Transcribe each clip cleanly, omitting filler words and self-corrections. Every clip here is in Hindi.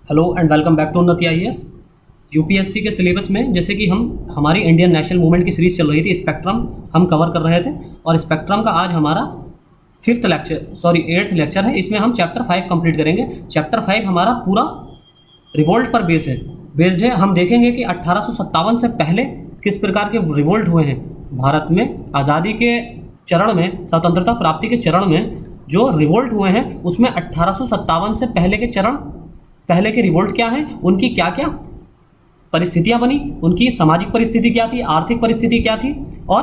Hello and welcome back to Unnati IAS. UPSC के सिलेबस में जैसे कि हम हमारी इंडियन नेशनल मूवमेंट की सीरीज चल रही थी, स्पेक्ट्रम हम कवर कर रहे थे और स्पेक्ट्रम का आज हमारा एट्थ लेक्चर है। इसमें हम चैप्टर 5 कंप्लीट करेंगे। चैप्टर 5 हमारा पूरा रिवोल्ट पर बेस्ड है। हम देखेंगे कि 1857 से पहले किस प्रकार के रिवोल्ट हुए हैं भारत में। आज़ादी के चरण में, स्वतंत्रता प्राप्ति के चरण में जो रिवोल्ट हुए हैं उसमें 1857 से पहले के रिवोल्ट क्या हैं, उनकी क्या क्या परिस्थितियां बनी, उनकी सामाजिक परिस्थिति क्या थी, आर्थिक परिस्थिति क्या थी और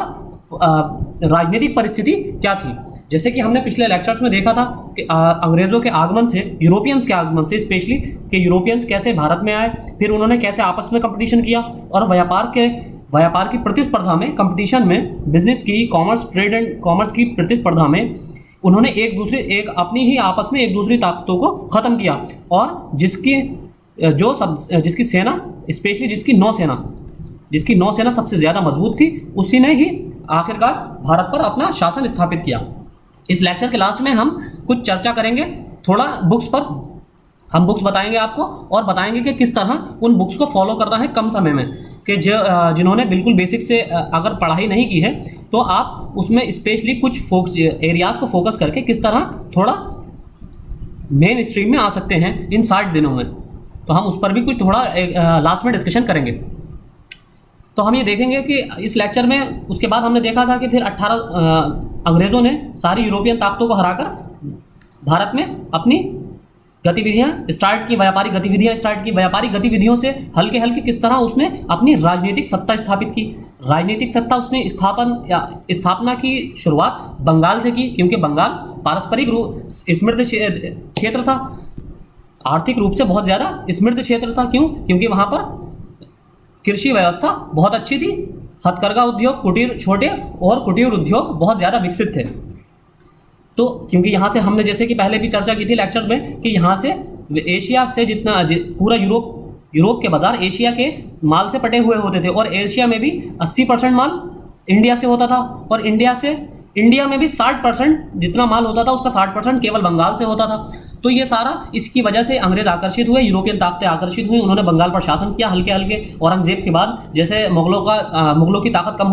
राजनीतिक परिस्थिति क्या थी। जैसे कि हमने पिछले लेक्चर्स में देखा था कि अंग्रेज़ों के आगमन से, यूरोपियंस के आगमन से स्पेशली, कि यूरोपियंस कैसे भारत में आए, फिर उन्होंने कैसे आपस में कंपटीशन किया और व्यापार की प्रतिस्पर्धा में, कंपटीशन में, बिजनेस की, कॉमर्स, ट्रेड एंड कॉमर्स की प्रतिस्पर्धा में उन्होंने अपनी ही आपस में एक दूसरी ताकतों को ख़त्म किया और जिसकी सेना, स्पेशली जिसकी नौसेना सबसे ज़्यादा मजबूत थी, उसी ने ही आखिरकार भारत पर अपना शासन स्थापित किया। इस लेक्चर के लास्ट में हम कुछ चर्चा करेंगे थोड़ा बुक्स पर। हम बुक्स बताएंगे आपको और बताएंगे कि किस तरह उन बुक्स को फॉलो करना है कम समय में, कि जिन्होंने बिल्कुल बेसिक से अगर पढ़ाई नहीं की है तो आप उसमें स्पेशली कुछ एरियाज़ को फोकस करके किस तरह थोड़ा मेन स्ट्रीम में आ सकते हैं इन 60 दिनों में। तो हम उस पर भी कुछ थोड़ा लास्ट में डिस्कशन करेंगे। तो हम ये देखेंगे कि इस लेक्चर में, उसके बाद हमने देखा था कि फिर अंग्रेज़ों ने सारी यूरोपियन ताकतों को हराकर भारत में अपनी गतिविधियां स्टार्ट की, व्यापारिक गतिविधियां स्टार्ट की। व्यापारिक गतिविधियों से हल्के हल्के किस तरह उसने अपनी राजनीतिक सत्ता स्थापित की। राजनीतिक सत्ता उसने स्थापना की शुरुआत बंगाल से की, क्योंकि बंगाल पारस्परिक समृद्ध क्षेत्र था, आर्थिक रूप से बहुत ज़्यादा समृद्ध क्षेत्र था। क्यों? क्योंकि वहाँ पर कृषि व्यवस्था बहुत अच्छी थी, हथकरघा उद्योग, छोटे और कुटीर उद्योग बहुत ज़्यादा विकसित थे। तो क्योंकि यहाँ से हमने, जैसे कि पहले भी चर्चा की थी लेक्चर में, कि यहाँ से एशिया से पूरा यूरोप के बाजार एशिया के माल से पटे हुए होते थे और एशिया में भी 80% माल इंडिया से होता था और इंडिया में भी 60% जितना माल होता था उसका 60% केवल बंगाल से होता था। तो ये सारा, इसकी वजह से अंग्रेज आकर्षित हुए, यूरोपियन ताकतें आकर्षित हुई, उन्होंने बंगाल पर शासन किया हल्के हल्के। औरंगजेब के बाद जैसे मुगलों की ताकत कम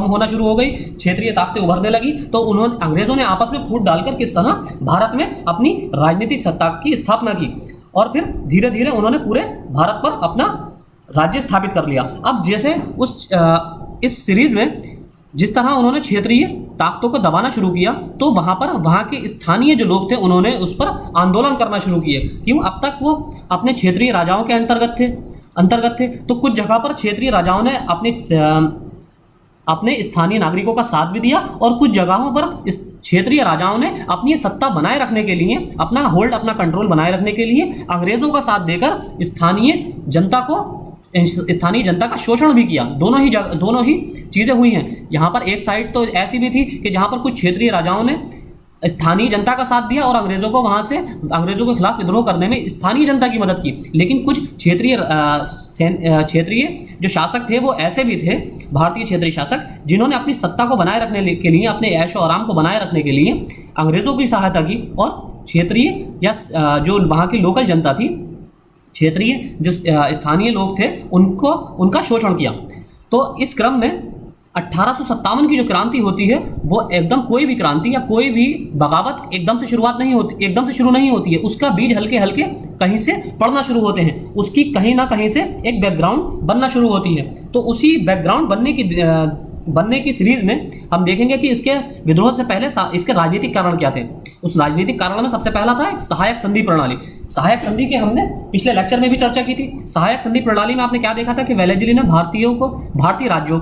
होना शुरू हो गई, क्षेत्रीय ताकतें उभरने लगी, तो अंग्रेजों ने आपस में फूट डालकर किस तरह भारत में अपनी राजनीतिक सत्ता की स्थापना की और फिर धीरे धीरे उन्होंने पूरे भारत पर अपना राज्य स्थापित कर लिया। अब जैसे इस सीरीज में जिस तरह उन्होंने क्षेत्रीय ताकतों को दबाना शुरू किया, तो वहाँ के स्थानीय जो लोग थे उन्होंने उस पर आंदोलन करना शुरू किए। क्यों? अब तक वो अपने क्षेत्रीय राजाओं के अंतर्गत थे। तो कुछ जगह पर क्षेत्रीय राजाओं ने अपने स्थानीय नागरिकों का साथ भी दिया और कुछ जगहों पर क्षेत्रीय राजाओं ने अपनी सत्ता बनाए रखने के लिए, अपना कंट्रोल बनाए रखने के लिए अंग्रेजों का साथ देकर स्थानीय जनता का शोषण भी किया। दोनों ही चीज़ें हुई हैं। यहाँ पर एक साइड तो ऐसी भी थी कि जहाँ पर कुछ क्षेत्रीय राजाओं ने स्थानीय जनता का साथ दिया और अंग्रेजों के खिलाफ विद्रोह करने में स्थानीय जनता की मदद की। लेकिन कुछ क्षेत्रीय जो शासक थे वो ऐसे भी थे, भारतीय क्षेत्रीय शासक, जिन्होंने अपनी सत्ता को बनाए रखने के लिए, अपने ऐशो आराम को बनाए रखने के लिए अंग्रेज़ों की सहायता की और क्षेत्रीय या जो वहाँ की लोकल जनता थी, क्षेत्रीय जो स्थानीय लोग थे, उनका शोषण किया। तो इस क्रम में 1857 की जो क्रांति होती है वो एकदम, कोई भी क्रांति या कोई भी बगावत एकदम से शुरू नहीं होती है। उसका बीज हल्के हल्के कहीं से पड़ना शुरू होते हैं, उसकी कहीं ना कहीं से एक बैकग्राउंड बनना शुरू होती है। तो उसी बैकग्राउंड बनने की सीरीज में हम देखेंगे कि इसके विद्रोह से पहले इसके राजनीतिक कारण क्या थे। उस राजनीतिक कारण में सबसे पहला था एक सहायक संधि प्रणाली। सहायक संधि की हमने पिछले लेक्चर में भी चर्चा की थी। सहायक संधि प्रणाली में आपने क्या देखा था कि वेलेस्ली ने भारतीय राज्यों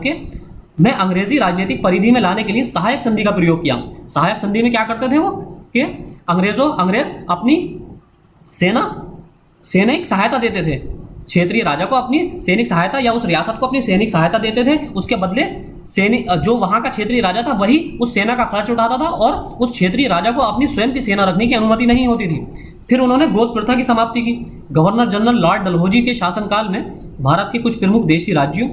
में अंग्रेजी राजनीतिक परिधि में लाने के लिए सहायक संधि का प्रयोग किया। सहायक संधि में क्या करते थे वो, कि अंग्रेज अपनी सैनिक सहायता देते थे, क्षेत्रीय राजा को अपनी सैनिक सहायता या उस रियासत को अपनी सैनिक सहायता देते थे। उसके बदले जो वहाँ का क्षेत्रीय राजा था वही उस सेना का खर्च उठाता था और उस क्षेत्रीय राजा को अपनी स्वयं की सेना रखने की अनुमति नहीं होती थी। फिर उन्होंने गोद प्रथा की समाप्ति की। गवर्नर जनरल लॉर्ड डलहौजी के शासनकाल में भारत के कुछ प्रमुख देशी राज्यों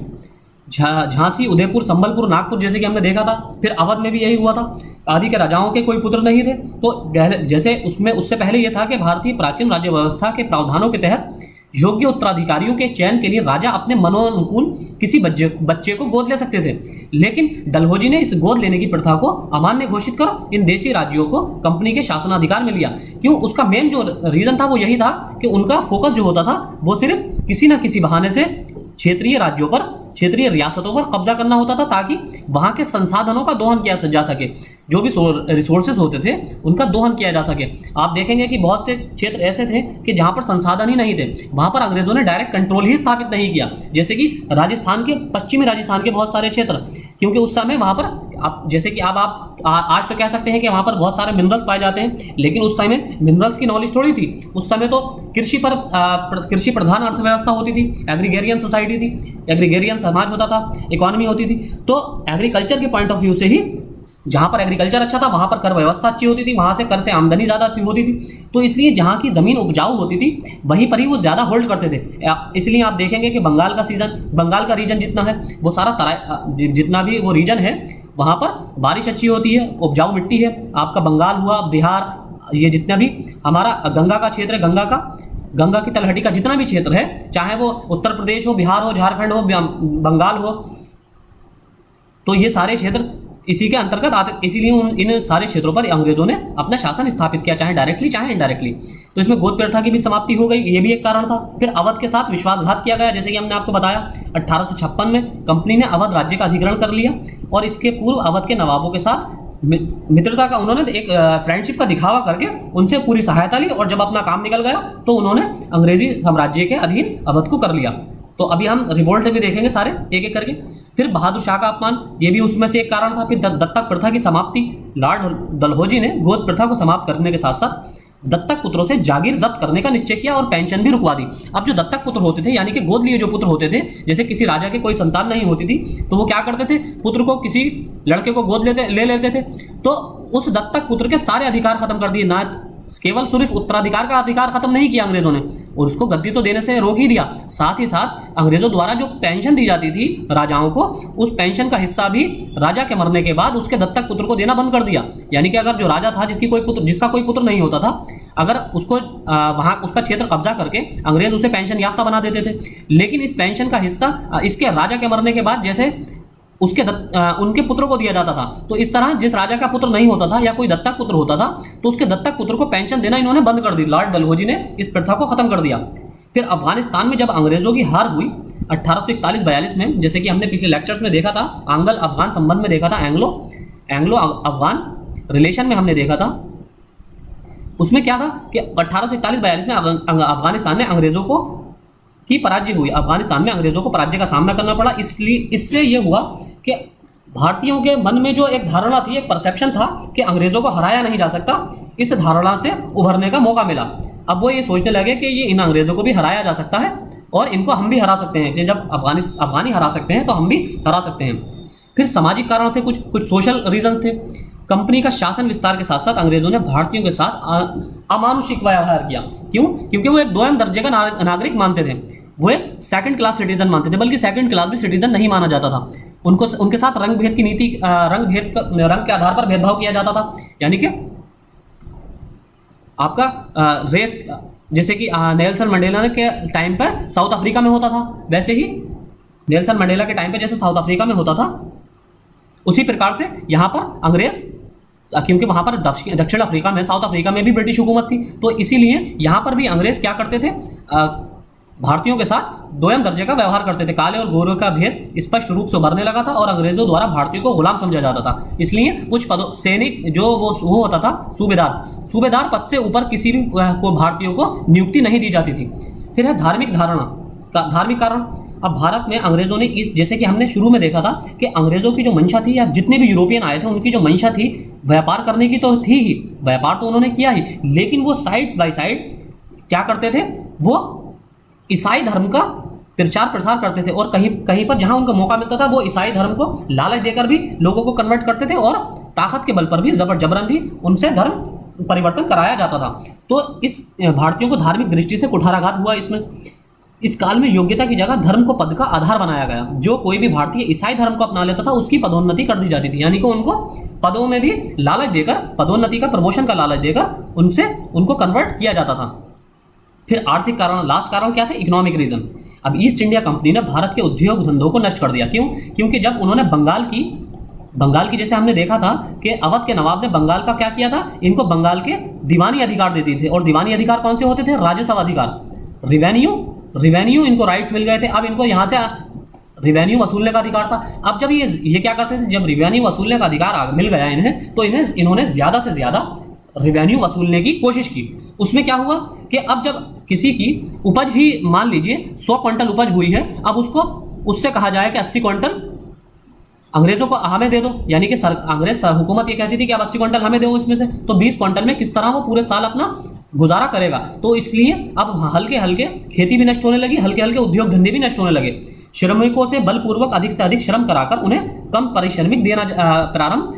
झांसी, उदयपुर, संबलपुर, नागपुर जैसे कि हमने देखा था। फिर अवध में भी यही हुआ था, आदि के राजाओं के कोई पुत्र नहीं थे। तो जैसे उसमें उससे पहले यह था कि भारतीय प्राचीन राज्य व्यवस्था के प्रावधानों के तहत योग्य उत्तराधिकारियों के चयन के लिए राजा अपने मनोनुकूल किसी बच्चे को गोद ले सकते थे, लेकिन डलहौजी ने इस गोद लेने की प्रथा को अमान्य घोषित कर इन देशी राज्यों को कंपनी के शासनाधिकार में लिया। क्यों? उसका मेन जो रीजन था वो यही था कि उनका फोकस जो होता था वो सिर्फ किसी न किसी बहाने से क्षेत्रीय राज्यों पर, क्षेत्रीय रियासतों पर कब्जा करना होता था, ताकि वहां के संसाधनों का दोहन किया जा सके, जो भी रिसोर्सेज होते थे उनका दोहन किया जा सके। आप देखेंगे कि बहुत से क्षेत्र ऐसे थे कि जहां पर संसाधन ही नहीं थे, वहां पर अंग्रेजों ने डायरेक्ट कंट्रोल ही स्थापित नहीं किया। जैसे कि राजस्थान के, पश्चिमी राजस्थान के बहुत सारे क्षेत्र, क्योंकि उस समय वहां पर आप जैसे कि अब आप आज तो कह सकते हैं कि वहां पर बहुत सारे मिनरल्स पाए जाते हैं, लेकिन उस समय मिनरल्स की नॉलेज थोड़ी थी। उस समय तो कृषि पर कृषि प्रधान अर्थव्यवस्था होती थी, एग्रीगेरियन सोसाइटी थी, एग्रीगेरियन समाज होता था, इकोनॉमी होती थी। तो एग्रीकल्चर के पॉइंट ऑफ व्यू से ही जहां पर एग्रीकल्चर अच्छा था वहां पर कर व्यवस्था अच्छी होती थी, वहां से कर से आमदनी ज्यादा होती थी। तो इसलिए जहां की जमीन उपजाऊ होती थी वहीं पर ही वो ज्यादा होल्ड करते थे। इसलिए आप देखेंगे कि बंगाल का रीजन जितना है वो सारा जितना भी वो रीजन है वहां पर बारिश अच्छी होती है, उपजाऊ मिट्टी है। आपका बंगाल हुआ, बिहार, ये जितना भी हमारा गंगा का क्षेत्र है, गंगा की तलहटी का जितना भी क्षेत्र है, चाहे वो उत्तर प्रदेश हो, बिहार हो, झारखंड हो, बंगाल हो, तो ये सारे क्षेत्र इसी के अंतर्गत आते। इसीलिए इन सारे क्षेत्रों पर अंग्रेजों ने अपना शासन स्थापित किया, चाहे डायरेक्टली चाहे इनडायरेक्टली। तो इसमें गोद प्रथा की भी समाप्ति हो गई, ये भी एक कारण था। फिर अवध के साथ विश्वासघात किया गया, जैसे कि हमने आपको बताया 1856 में कंपनी ने अवध राज्य का अधिग्रहण कर लिया, और इसके पूर्व अवध के नवाबों के साथ मित्रता का उन्होंने एक फ्रेंडशिप का दिखावा करके उनसे पूरी सहायता ली, और जब अपना काम निकल गया तो उन्होंने अंग्रेजी साम्राज्य के अधीन अवध को कर लिया। तो अभी हम रिवोल्ट भी देखेंगे सारे एक एक करके। फिर बहादुर शाह का अपमान, ये भी उसमें से एक कारण था। फिर दत्तक प्रथा की समाप्ति, लॉर्ड डलहौजी ने गोद प्रथा को समाप्त करने के साथ साथ दत्तक पुत्रों से जागीर जब्त करने का निश्चय किया और पेंशन भी रुकवा दी। अब जो दत्तक पुत्र होते थे, यानी कि गोद लिए जो पुत्र होते थे, जैसे किसी राजा के कोई संतान नहीं होती थी तो वो क्या करते थे, पुत्र को, किसी लड़के को गोद ले लेते थे, तो उस दत्तक पुत्र के सारे अधिकार खत्म कर दिए। ना केवल सिर्फ उत्तराधिकार का अधिकार खत्म नहीं किया अंग्रेजों ने, और उसको गद्दी तो देने से रोक ही दिया, साथ ही साथ अंग्रेजों द्वारा जो पेंशन दी जाती थी राजाओं को, उस पेंशन का हिस्सा भी राजा के मरने के बाद उसके दत्तक पुत्र को देना बंद कर दिया। यानी कि अगर जो राजा था जिसका कोई पुत्र नहीं होता था, अगर उसको वहां उसका क्षेत्र कब्जा करके अंग्रेज उसे पेंशन याफ्ता बना देते थे, लेकिन इस पेंशन का हिस्सा इसके राजा के मरने के बाद जैसे उनके पुत्रों को दिया जाता था। तो इस तरह जिस राजा का पुत्र नहीं होता था या कोई दत्तक पुत्र होता था तो उसके दत्तक पुत्र को पेंशन देना इन्होंने बंद कर दी। लॉर्ड डलहौजी ने इस प्रथा को खत्म कर दिया। फिर अफगानिस्तान में जब अंग्रेजों की हार हुई 1841-42 में, जैसे कि हमने पिछले लेक्चर्स में देखा था, आंग्ल अफगान संबंध में देखा था, एंग्लो अफगान रिलेशन में हमने देखा था, उसमें क्या था कि 1841-42 में अफगानिस्तान ने अंग्रेजों को की पराजय हुई। अफगानिस्तान में अंग्रेजों को पराजय का सामना करना पड़ा। इसलिए इससे यह हुआ कि भारतीयों के मन में जो एक धारणा थी, एक परसेप्शन था कि अंग्रेजों को हराया नहीं जा सकता, इस धारणा से उभरने का मौका मिला। अब वो ये सोचने लगे कि ये इन अंग्रेजों को भी हराया जा सकता है और इनको हम भी हरा सकते हैं। जब अफगानी हरा सकते हैं तो हम भी हरा सकते हैं। फिर सामाजिक कारण थे, कुछ सोशल रीजन थे। कंपनी का शासन विस्तार के साथ साथ अंग्रेजों ने भारतीयों के साथ अमानुषिक व्यवहार किया। क्यों? क्योंकि वो एक दोयम दर्जे का नागरिक मानते थे, वो एक सेकंड क्लास सिटीजन मानते थे, बल्कि सेकंड क्लास भी सिटीजन नहीं माना जाता था। उनके साथ रंग भेद की नीति, रंग के आधार पर भेदभाव किया जाता था। यानी कि आपका रेस, जैसे कि नेल्सन मंडेला के टाइम पर साउथ अफ्रीका में होता था, वैसे ही नेल्सन मंडेला के टाइम पे जैसे साउथ अफ्रीका में होता था, उसी प्रकार से यहाँ पर अंग्रेज, क्योंकि वहां पर दक्षिण अफ्रीका में, साउथ अफ्रीका में भी ब्रिटिश हुकूमत थी, तो इसीलिए यहाँ पर भी अंग्रेज क्या करते थे, भारतीयों के साथ दोयम दर्जे का व्यवहार करते थे। काले और गोरे का भेद स्पष्ट रूप से उभरने लगा था और अंग्रेजों द्वारा भारतीयों को गुलाम समझा जाता था। इसलिए उच्च पदों, सैनिक जो वो होता था, सूबेदार पद से ऊपर किसी भी को भारतीयों को नियुक्ति नहीं दी जाती थी। फिर है धार्मिक कारण। अब भारत में अंग्रेजों ने जैसे कि हमने शुरू में देखा था कि अंग्रेजों की जो मंशा थी, या जितने भी यूरोपियन आए थे उनकी जो मंशा थी, व्यापार करने की तो थी ही, व्यापार तो उन्होंने किया ही, लेकिन वो साइड बाय साइड क्या करते थे, वो ईसाई धर्म का प्रचार प्रसार करते थे, और कहीं पर जहां उनको मौका मिलता था वो ईसाई धर्म को लालच देकर भी लोगों को कन्वर्ट करते थे, और ताकत के बल पर भी जबरन भी उनसे धर्म परिवर्तन कराया जाता था। तो इस भारतीयों को धार्मिक दृष्टि से कुठाराघात हुआ इसमें। इस काल में योग्यता की जगह धर्म को पद का आधार बनाया गया। जो कोई भी भारतीय ईसाई धर्म को अपना लेता था उसकी पदोन्नति कर दी जाती थी, यानी कि उनको पदों में भी लालच देकर, पदोन्नति का, प्रमोशन का लालच देकर उनको कन्वर्ट किया जाता था। फिर आर्थिक कारण, लास्ट कारण क्या थे? Economic reason. अब ईस्ट इंडिया कंपनी ने भारत के उद्योग धंधों को नष्ट कर दिया। क्यों? क्योंकि जब उन्होंने बंगाल की जैसे हमने देखा था कि अवध के नवाब ने बंगाल का क्या किया था, इनको बंगाल के दीवानी अधिकार दे दिए थे। और दीवानी अधिकार कौन से होते थे? राजस्व अधिकार, रिवेन्यू इनको राइट्स मिल गए थे। अब इनको यहाँ से रिवेन्यू वसूलने का अधिकार था। अब जब ये क्या करते थे, जब रिवेन्यू वसूलने का अधिकार मिल गया इन्हें, तो इन्होंने ज़्यादा से ज़्यादा रिवेन्यू वसूलने की कोशिश की। उसमें क्या हुआ कि अब जब किसी की उपज ही मान लीजिए 100 क्विंटल उपज हुई है, अब उससे कहा जाए कि 80 क्विंटल अंग्रेजों को हमें दे दो, यानी कि अंग्रेज हुकूमत ये कहती थी कि अब 80 क्विंटल हमें दो इसमें से, तो 20 क्विंटल में किस तरह वो पूरे साल अपना गुजारा करेगा। तो इसलिए अब हल्के हल्के खेती भी नष्ट होने लगी, हल्के हल्के उद्योग धंधे भी नष्ट होने लगे। श्रमिकों से बलपूर्वक अधिक से अधिक श्रम कराकर उन्हें कम पारिश्रमिक देना प्रारंभ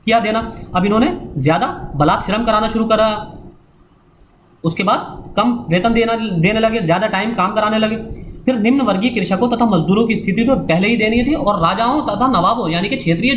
किया देना। अब इन्होंने ज़्यादा बलात् श्रम कराना शुरू करा, उसके बाद कम वेतन देने लगे, ज़्यादा टाइम काम कराने लगे। फिर निम्न वर्गीय कृषकों तथा मजदूरों की स्थिति तो पहले ही दयनीय थी, और राजाओं तथा नवाबों, यानी कि क्षेत्रीय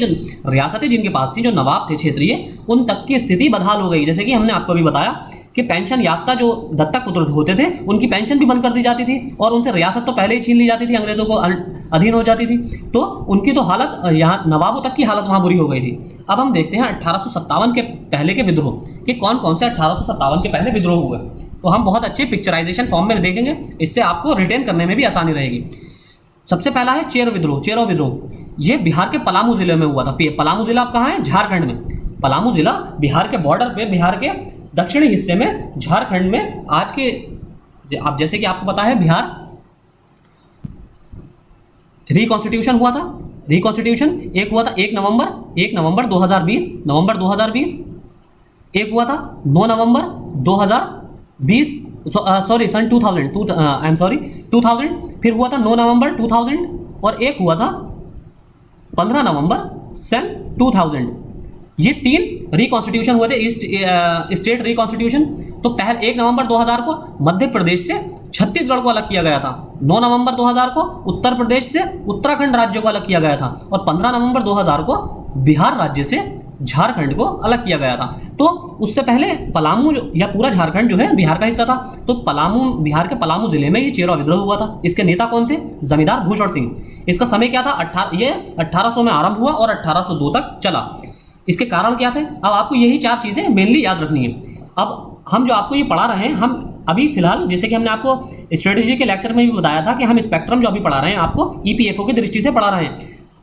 रियासतें जिनके पास थी, जो नवाब थे क्षेत्रीय, उन तक की स्थिति बदहाल हो गई। जैसे कि हमने आपको भी बताया कि पेंशन याफ्ता जो दत्तक पुत्र होते थे उनकी पेंशन भी बंद कर दी जाती थी, और उनसे रियासत तो पहले ही छीन ली जाती थी, अंग्रेजों को अधीन हो जाती थी। तो उनकी तो हालत, यहाँ नवाबों तक की हालत वहाँ बुरी हो गई थी। अब हम देखते हैं 1857 के पहले के विद्रोह कि कौन कौन से 1857 के पहले विद्रोह हुए। तो हम बहुत अच्छे पिक्चराइजेशन फॉर्म में देखेंगे, इससे आपको रिटेन करने में भी आसानी रहेगी। सबसे पहला है चेरो विद्रोह। ये बिहार के पलामू जिले में हुआ था। पलामू जिला कहाँ है? झारखंड में। पलामू जिला बिहार के बॉर्डर पे, बिहार के दक्षिणी हिस्से में, झारखंड में। आज के अब जैसे कि आपको पता है बिहार रिकॉन्स्टिट्यूशन हुआ था। रिकॉन्स्टिट्यूशन एक हुआ था 1 नवंबर 2020, एक हुआ था 9 नवंबर 2020, सन 2000। फिर हुआ था 9 नवंबर 2000, और एक हुआ था 15 नवंबर सन 2000। ये 3 रिकॉन्स्टिट्यूशन हुए थे, स्टेट रिकॉन्स्टिट्यूशन। तो पहले 1 नवंबर 2000 को मध्य प्रदेश से छत्तीसगढ़ को अलग किया गया था। 9 नवंबर 2000 को उत्तर प्रदेश से उत्तराखंड राज्य को अलग किया गया था, और 15 नवंबर 2000 को बिहार राज्य से झारखंड को अलग किया गया था। तो उससे पहले पलामू या पूरा झारखंड जो है बिहार का हिस्सा था। तो बिहार के पलामू जिले में ये चेरो विद्रोह हुआ था। इसके नेता कौन थे? जमींदार भूषण सिंह। इसका समय क्या था? ये 1800 में आरंभ हुआ और 1802 तक चला। इसके कारण क्या थे? अब आपको यही 4 चीज़ें मेनली याद रखनी है। अब हम जो आपको ये पढ़ा रहे हैं, हम अभी फिलहाल, जैसे कि हमने आपको स्ट्रेटेजी के लेक्चर में भी बताया था कि हम स्पेक्ट्रम जो अभी पढ़ा रहे हैं आपको EPFO की दृष्टि से पढ़ा रहे हैं।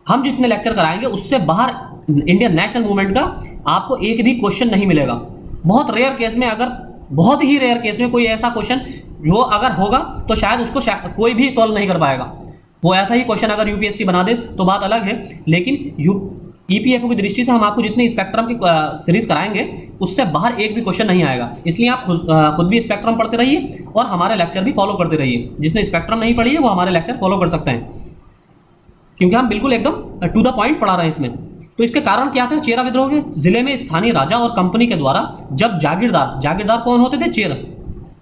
हम जितने लेक्चर कराएंगे उससे बाहर इंडियन नेशनल मूवमेंट का आपको एक भी क्वेश्चन नहीं मिलेगा। बहुत ही रेयर केस में कोई ऐसा क्वेश्चन जो अगर होगा तो शायद उसको कोई भी सॉल्व नहीं कर पाएगा। वो ऐसा ही क्वेश्चन अगर UPSC बना दे तो बात अलग है, लेकिन EPFO की दृष्टि से हम आपको जितने स्पेक्ट्रम की सीरीज कराएंगे उससे बाहर एक भी क्वेश्चन नहीं आएगा। इसलिए आप खुद भी स्पेक्ट्रम पढ़ते रहिए और हमारे लेक्चर भी फॉलो करते रहिए। जिसने स्पेक्ट्रम नहीं पढ़ी है वो हमारे लेक्चर फॉलो कर सकते हैं, क्योंकि हम बिल्कुल एकदम टू द पॉइंट पढ़ा रहे हैं इसमें। तो इसके कारण क्या था? चेरा विद्रोह के जिले में स्थानीय राजा और कंपनी के द्वारा जब जागीरदार कौन होते थे?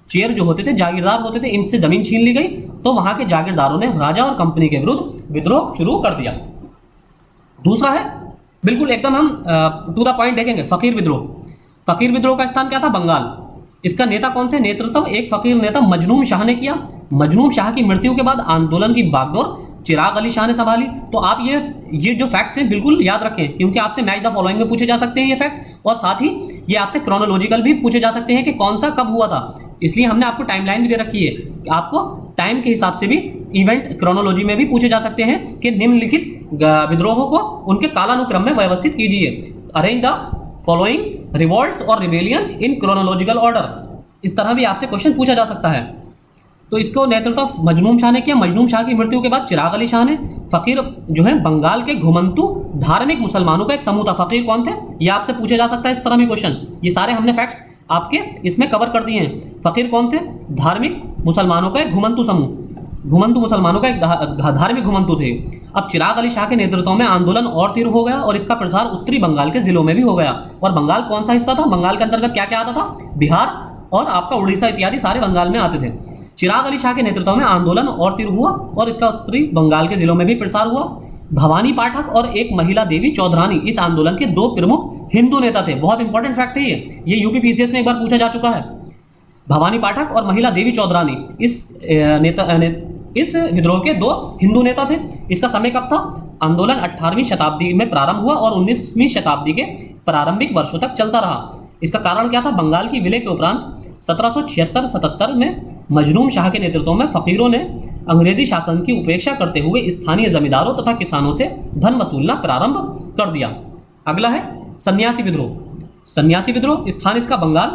चेर जो होते थे जागीरदार होते थे, इनसे जमीन छीन ली गई। तो वहां के जागीरदारों ने राजा और कंपनी के विरुद्ध विद्रोह शुरू कर दिया। दूसरा है, बिल्कुल एकदम हम टू द पॉइंट देखेंगे, फकीर विद्रोह का स्थान क्या था? बंगाल। इसका नेता कौन थे? नेतृत्व एक फकीर नेता मजनून शाह ने किया। मजनून शाह की मृत्यु के बाद आंदोलन की बागडोर चिराग अली शाह ने संभाली। तो आप ये जो फैक्ट्स हैं बिल्कुल याद रखें, क्योंकि आपसे मैच द फॉलोइंग में पूछे जा सकते हैं ये फैक्ट, और साथ ही ये आपसे क्रोनोलॉजिकल भी पूछे जा सकते हैं कि कौन सा कब हुआ था। इसलिए हमने आपको टाइमलाइन भी दे रखी है, आपको टाइम के हिसाब से भी इवेंट क्रोनोलॉजी में भी पूछे जा सकते हैं कि निम्नलिखित विद्रोहों को उनके कालानुक्रम में व्यवस्थित कीजिए। अरेंज द फॉलोइंग रिवॉल्ट्स और रिबेलियन इन क्रोनोलॉजिकल ऑर्डर। इस तरह भी आपसे क्वेश्चन पूछा जा सकता है। तो इसको नेतृत्व मजनून शाह ने किया। मजनून शाह की मृत्यु के बाद चिराग अली शाह ने। फकीर जो है बंगाल के घुमंतु धार्मिक मुसलमानों का एक समूह था। फकीर कौन थे? ये आपसे पूछे जा सकता है इस तरह भी क्वेश्चन। ये सारे हमने फैक्ट्स आपके इसमें कवर कर दिए हैं। फकीर कौन थे? धार्मिक मुसलमानों का एक घुमंतु समूह, घुमंतु मुसलमानों का एक धार्मिक घुमंतु थे। अब चिराग अली शाह के नेतृत्व में आंदोलन और तीव्र हो गया और इसका प्रसार उत्तरी बंगाल के जिलों में भी हो गया। और बंगाल कौन सा हिस्सा था? बंगाल के अंतर्गत क्या क्या आता था? बिहार और आपका उड़ीसा इत्यादि सारे बंगाल में आते थे। चिराग अली शाह के नेतृत्व में आंदोलन और तीव्र हुआ और इसका उत्तरी बंगाल के जिलों में भी प्रसार हुआ। भवानी पाठक और एक महिला देवी चौधरानी इस आंदोलन के दो प्रमुख हिंदू नेता थे। बहुत इंपॉर्टेंट फैक्ट है ये यूपी पीसीएस में एक बार पूछा जा चुका है। भवानी पाठक और महिला देवी चौधरानी इस विद्रोह के दो हिंदू नेता थे। इसका समय कब था? आंदोलन 18वीं शताब्दी में प्रारंभ हुआ और 19वीं शताब्दी के प्रारंभिक वर्षों तक चलता रहा। इसका कारण क्या था? बंगाल की विलय के उपरांत 1776-77 में मजनून शाह के नेतृत्व में फकीरों ने अंग्रेजी शासन की उपेक्षा करते हुए स्थानीय जमींदारों तथा किसानों से धन वसूलना प्रारंभ कर दिया। अगला है सन्यासी विद्रोह। सन्यासी विद्रोह, स्थान इसका बंगाल।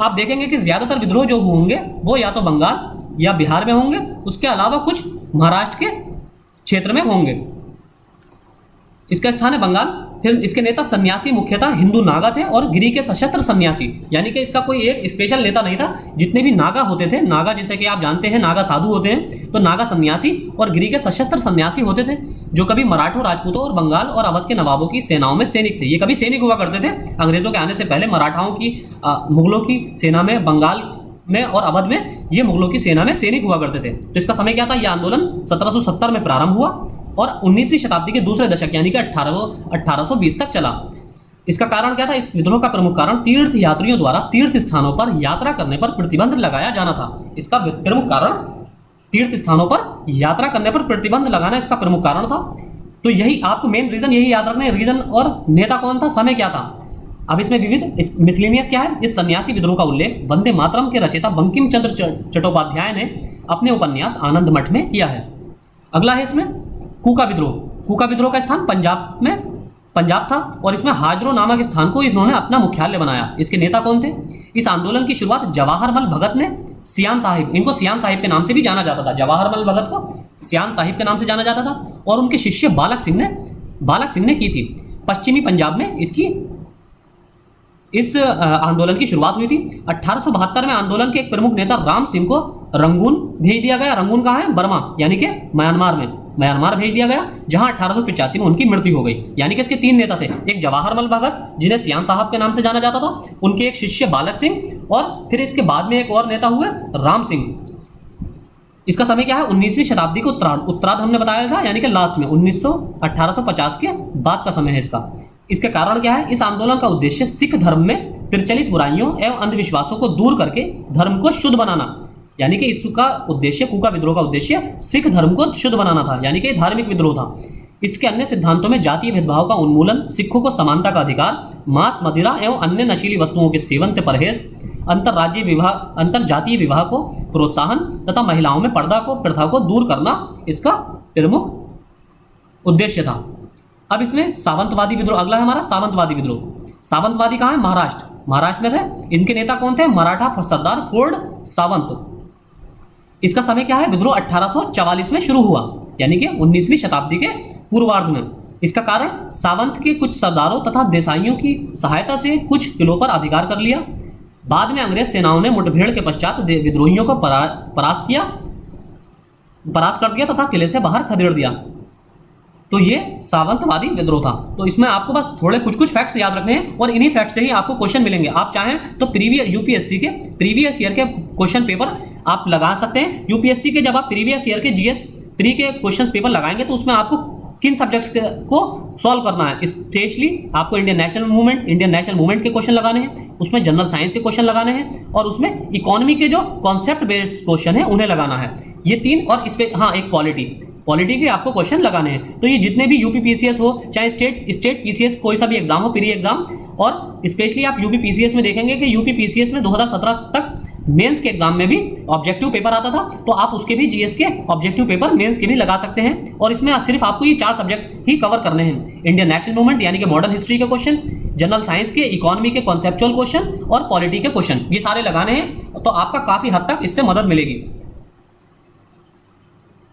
आप देखेंगे कि ज्यादातर विद्रोह जो होंगे वो या तो बंगाल या बिहार में होंगे, उसके अलावा कुछ महाराष्ट्र के क्षेत्र में होंगे। इसका स्थान है बंगाल। फिर इसके नेता सन्यासी मुख्यतः हिंदू नागा थे और गिरी के सशस्त्र सन्यासी, यानी कि इसका कोई एक स्पेशल नेता नहीं था। जितने भी नागा होते थे, नागा जैसे कि आप जानते हैं नागा साधु होते हैं, तो नागा सन्यासी और गिरी के सशस्त्र सन्यासी होते थे जो कभी मराठों, राजपूतों और बंगाल और अवध के नवाबों की सेनाओं में सैनिक थे। ये कभी सैनिक हुआ करते थे। अंग्रेजों के आने से पहले मराठाओं की, मुगलों की सेना में, बंगाल में और अवध में ये मुगलों की सेना में सैनिक हुआ करते थे। तो इसका समय क्या था? यह आंदोलन 1770 में प्रारंभ हुआ और 19वीं शताब्दी के दूसरे दशक यानी कि 1820 तक चला। इसका कारण क्या था? इस विद्रोह का प्रमुख कारण तीर्थ यात्रियों द्वारा तीर्थ स्थानों पर यात्रा करने पर प्रतिबंध लगाया जाना था। इसका प्रमुख कारण तीर्थ स्थानों पर यात्रा करने पर प्रतिबंध लगाना इसका प्रमुख कारण था। तो यही आपको मेन रीजन यही याद रखना है। रीजन और नेता कौन था, समय क्या था। अब इसमें विविध मिसलेनियस क्या है? इस सन्यासी विद्रोह का उल्लेख वंदे मातरम के रचयिता बंकिम चंद्र चट्टोपाध्याय ने अपने उपन्यास आनंद मठ में किया है। अगला है इसमें कूका विद्रोह। कूका विद्रोह का स्थान पंजाब था और इसमें हाजरो नामक स्थान को इन्होंने अपना मुख्यालय बनाया। इसके नेता कौन थे? इस आंदोलन की शुरुआत जवाहरमल भगत ने सियान साहिब, इनको सियान साहिब के नाम से भी जाना जाता था। जवाहरमल भगत को सियान साहिब के नाम से जाना जाता था और उनके शिष्य बालक सिंह ने की थी। पश्चिमी पंजाब में इस आंदोलन की शुरुआत हुई थी। 1872 में आंदोलन के एक प्रमुख नेता राम सिंह को रंगून भेज दिया गया। रंगून कहाँ है? बर्मा यानी कि म्यांमार भेज दिया गया, जहां 1885 में उनकी मृत्यु हो गई। यानी कि इसके तीन नेता थे, एक जवाहरमल भगत जिन्हें सियान साहब के नाम से जाना जाता था, उनके एक शिष्य बालक सिंह और फिर इसके बाद में एक और नेता हुए राम सिंह। इसका समय क्या है? 19वीं शताब्दी को उत्तरार्ध हमने बताया था, यानी कि लास्ट में 1850 के बाद का समय है इसका। इसके कारण क्या है? इस आंदोलन का उद्देश्य सिख धर्म में प्रचलित बुराइयों एवं अंधविश्वासों को दूर करके धर्म को शुद्ध बनाना, यानी कि इसका उद्देश्य, कूका विद्रोह का उद्देश्य सिख धर्म को शुद्ध बनाना था, यानी कि धार्मिक विद्रोह था। इसके अन्य सिद्धांतों में जातीय भेदभाव का उन्मूलन, सिखों को समानता का अधिकार, मांस, मदिरा एवं अन्य नशीली वस्तुओं के सेवन से परहेज, अंतरजातीय विवाह को प्रोत्साहन तथा महिलाओं में पर्दा को, प्रथा को दूर करना इसका प्रमुख उद्देश्य था। अब इसमें सावंतवादी विद्रोह, अगला है हमारा सावंतवादी विद्रोह। सावंतवादी कहाँ है? महाराष्ट्र में थे। इनके नेता कौन थे? मराठा सरदार फोर्ड सावंत। इसका समय क्या है? विद्रोह 1844 में शुरू हुआ, यानी कि 19वीं शताब्दी के पूर्वार्ध में। इसका कारण सावंत के कुछ सरदारों तथा देसाइयों की सहायता से कुछ किलों पर अधिकार कर लिया। बाद में अंग्रेज सेनाओं ने मुठभेड़ के पश्चात विद्रोहियों को परास्त कर दिया तथा किले से बाहर खदेड़ दिया। तो ये सावंतवादी विद्रोह था। तो इसमें आपको बस थोड़े कुछ फैक्ट्स याद रखने हैं और इन्हीं फैक्ट से ही आपको क्वेश्चन मिलेंगे। आप चाहें तो यूपीएससी के प्रीवियस ईयर के क्वेश्चन पेपर आप लगा सकते हैं। यूपीएससी के जब आप प्रीवियस ईयर के जीएस प्री के क्वेश्चन पेपर लगाएंगे तो उसमें आपको किन सब्जेक्ट्स को सॉल्व करना है, स्पेशली आपको इंडियन नेशनल मूवमेंट के क्वेश्चन लगाने हैं, उसमें जनरल साइंस के क्वेश्चन लगाने हैं और उसमें इकोनॉमी के जो कॉन्सेप्ट बेस्ड क्वेश्चन है उन्हें लगाना है। ये तीन, और इस पे हाँ एक पॉलिटी के आपको क्वेश्चन लगाने हैं। तो ये जितने भी यूपी पीसीएस हो, चाहे स्टेट पीसीएस कोई सा भी एग्जाम हो, प्री एग्जाम, और स्पेशली आप यूपी पीसीएस में देखेंगे कि यूपी पीसीएस में 2017 तक मेंस के एग्जाम में भी ऑब्जेक्टिव पेपर आता था, तो आप उसके भी जीएस के ऑब्जेक्टिव पेपर मेंस के भी लगा सकते हैं। और इसमें सिर्फ आपको ये 4 सब्जेक्ट ही कवर करने हैं, इंडियन नेशनल मूवमेंट यानी कि मॉडर्न हिस्ट्री के क्वेश्चन, जनरल साइंस के, इकोनॉमी के कॉन्सेप्चुअल क्वेश्चन और पॉलिटी के क्वेश्चन, ये सारे लगाने हैं। तो आपका काफी हद तक इससे मदद मिलेगी।